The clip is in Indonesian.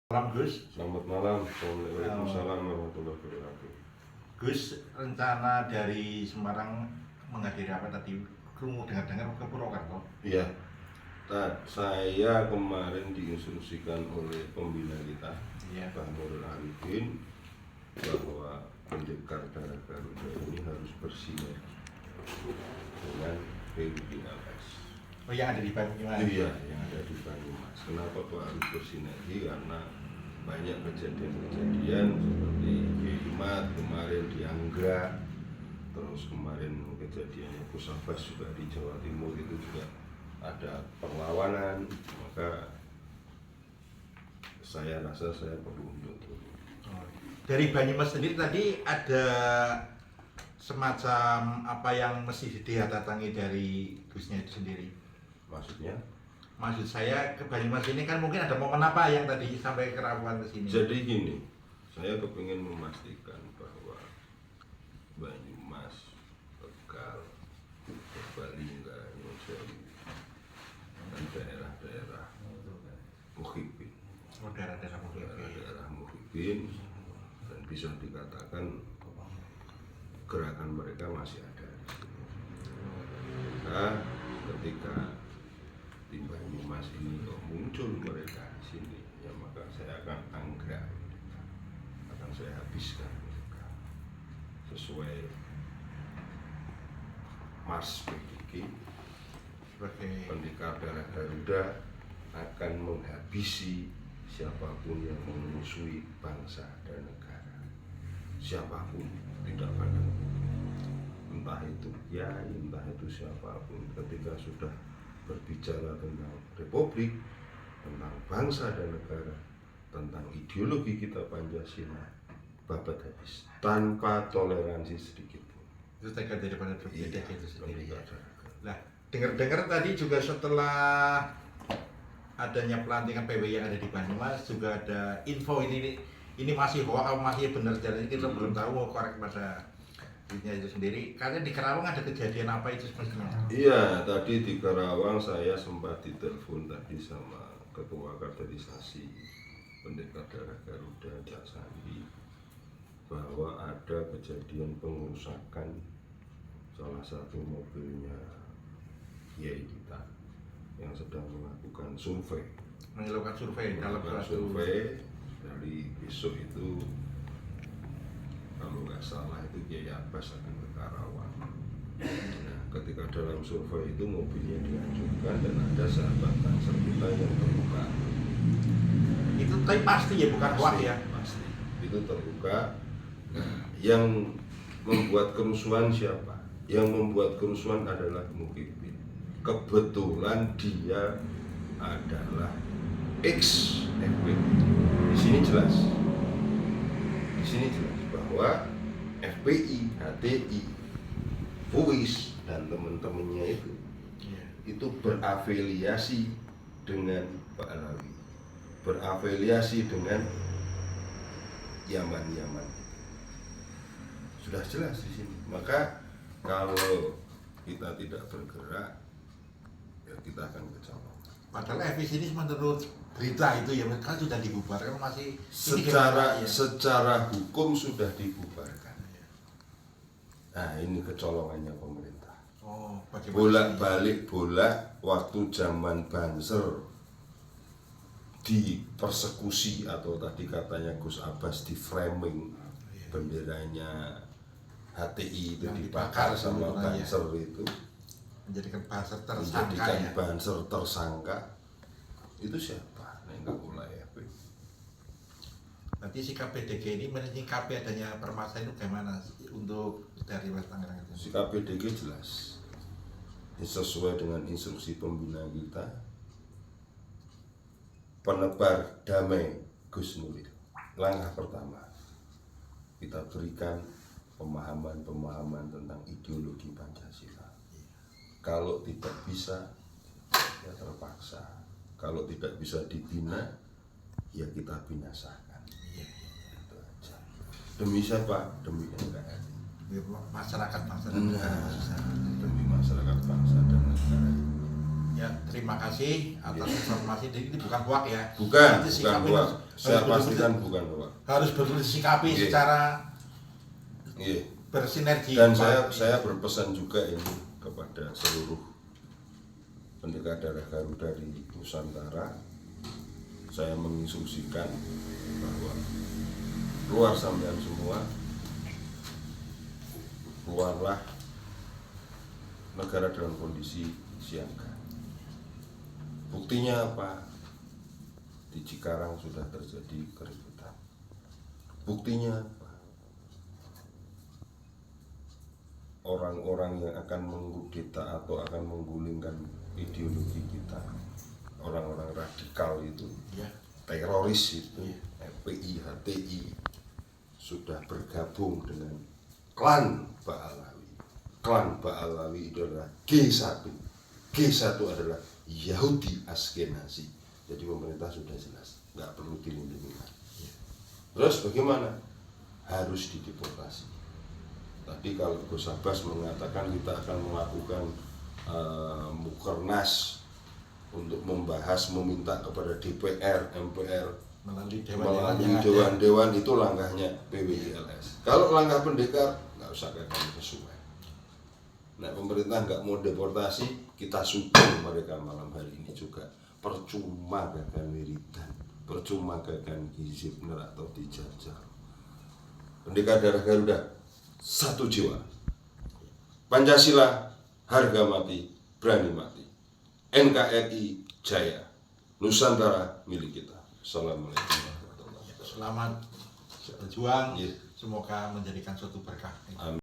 Malam Gus. Selamat malam. Waalaikumsalam warahmatullahi wabarakatuh. Gus, rencana dari Semarang menghadiri apa tadi? Krungu dengar-dengar ke Purwokerto. Iya. Saya kemarin diinstruksikan oleh pembina kita, Iya. Pak Nurul Arifin, bahwa pendekar darah Garuda ini harus bersinergi dengan PUDLS. Oh, yang ada di Banyumas. Iya, yang ada di Banyumas. Kenapa kok harus bersinergi? Karena banyak kejadian-kejadian seperti Kimat kemarin di Anggra, terus kemarin kejadiannya Gus Abbas juga di Jawa Timur itu juga ada perlawanan, maka saya rasa saya perlu untuk Dari Banyumas sendiri tadi ada semacam apa yang mesti didatangi dari Gusnya itu sendiri. maksudnya. Maksud saya ke Banyumas ini kan mungkin ada momen apa yang tadi sampai Kerawang ke sini. Jadi gini, saya kepingin memastikan bahwa Banyumas, Tegal, Purbalingga, Wonosobo, dan daerah-daerah Muhibin, Daerah-daerah mungkin. daerah-daerah Muhibin, dan bisa dikatakan gerakan mereka masih ada. Nah, ketika di Banyumas ini kok muncul mereka di sini, ya maka saya akan anggrek, akan saya habiskan mereka sesuai Mars PDG. Sebagai Pendekar darah Garuda akan menghabisi siapapun yang memusuhi bangsa dan negara, siapapun, tidak pandang entah itu kiai, entah itu siapapun. Ketika sudah berbicara tentang republik, tentang bangsa dan negara, tentang ideologi kita Pancasila, babat habis tanpa toleransi sedikit pun. itu tegal daripada berbeda Iya, itu sendiri. pendekar Ya. darah Garuda. Nah, dengar-dengar tadi juga setelah adanya pelantikan PW yang ada di Banyumas juga ada info ini masih hoax atau masih benar jalan kita belum tahu, mau korek pada dirinya itu sendiri. Karena di Kerawang ada kejadian apa itu semestinya? Iya, tadi di Karawang saya sempat ditelepon tadi sama Ketua Kaderisasi Pendekar Darah Garuda Cak Sandi, bahwa ada kejadian pengerusakan salah satu mobilnya kiai kita yang sedang melakukan survei. Melakukan survei dalam Melakukan suatu survei dari besok itu, kalau nggak salah itu Kiai Abbas akan ke Karawang. Nah, ketika dalam survei itu mobilnya dihancurkan dan ada sahabat Banser kita yang terluka. itu tapi pasti ya, bukan hoax ya. Pasti. Itu terluka. Nah, yang membuat kerusuhan siapa? Yang membuat kerusuhan adalah Muhibin. Kebetulan dia adalah ex FPI. Di sini jelas. Di sini jelas bahwa FPI, HTI, FUIS dan teman-temannya itu berafiliasi dengan Pak Alawi, berafiliasi dengan Yaman. Sudah jelas di sini. Maka kalau kita tidak bergerak, ya kita akan kecolongan. Padahal FIS ini menurut berita itu ya kan sudah dibubarkan, masih ini Secara gimana, ya? secara hukum sudah dibubarkan. Nah, ini kecolongannya pemerintah. Oh, bagaimana Bolak-balik bola waktu zaman Banser dipersekusi atau tadi katanya Gus Abbas di framing, benderanya HTI itu Yang dibakar dibakar sama dulu, Banser itu, menjadikan Banser tersangka menjadikan ya. Banser tersangka. Itu siapa? Nah, enggak mulai ya. Nanti sikap PDG ini menyikapi adanya permasalahan itu bagaimana untuk dari West Tangerang itu? Sikap PDG jelas, sesuai dengan instruksi pembina kita, penebar damai Gus Nuril. Langkah pertama, kita berikan pemahaman tentang ideologi Pancasila. Kalau tidak bisa, ya terpaksa. Kalau tidak bisa dibina, ya kita binasakan. Itu aja. Demi siapa? Demi NKRI. Masyarakat Nah, demi masyarakat bangsa dan negara. Ya, terima kasih atas informasi. Jadi ini bukan hoak ya. Bukan, Nanti bukan sikapnya hoak. Saya harus pastikan bukan hoak. harus disikapi Iya. secara Iya. bersinergi. Dan saya berpesan juga ini kepada seluruh pendekar darah Garuda di Nusantara. Saya menginstruksikan bahwa keluar sampean semua, keluarlah negara dalam kondisi siaga. Buktinya apa? Di Cikarang sudah terjadi keributan. Buktinya apa? Orang-orang yang akan mengkudeta atau akan menggulingkan ideologi kita, orang-orang radikal itu, Ya. teroris itu, Iya. FPI, HTI, sudah bergabung dengan klan Ba'alawi. Klan Ba'alawi itu adalah G1. G1 adalah Yahudi Askenazi. Jadi pemerintah sudah jelas, nggak perlu dilindungi lagi. Terus bagaimana? Harus dideportasi. Tadi kalau Gus Abbas mengatakan kita akan melakukan mukernas untuk membahas, meminta kepada DPR, MPR Melalui melalui dewan-dewan, itu langkahnya PWILS. Kalau langkah pendekar nggak usah kagak sesuai. Nah, pemerintah nggak mau deportasi, kita syukur mereka malam hari ini juga. Percuma gagal wiridan, percuma gagal hizib atau dijajal. Pendekar darah Garuda, satu jiwa. Pancasila, harga mati, berani mati. NKRI jaya, Nusantara milik kita. Assalamualaikum warahmatullahi wabarakatuh. Selamat berjuang. Iya. Semoga menjadikan suatu berkah. Amin.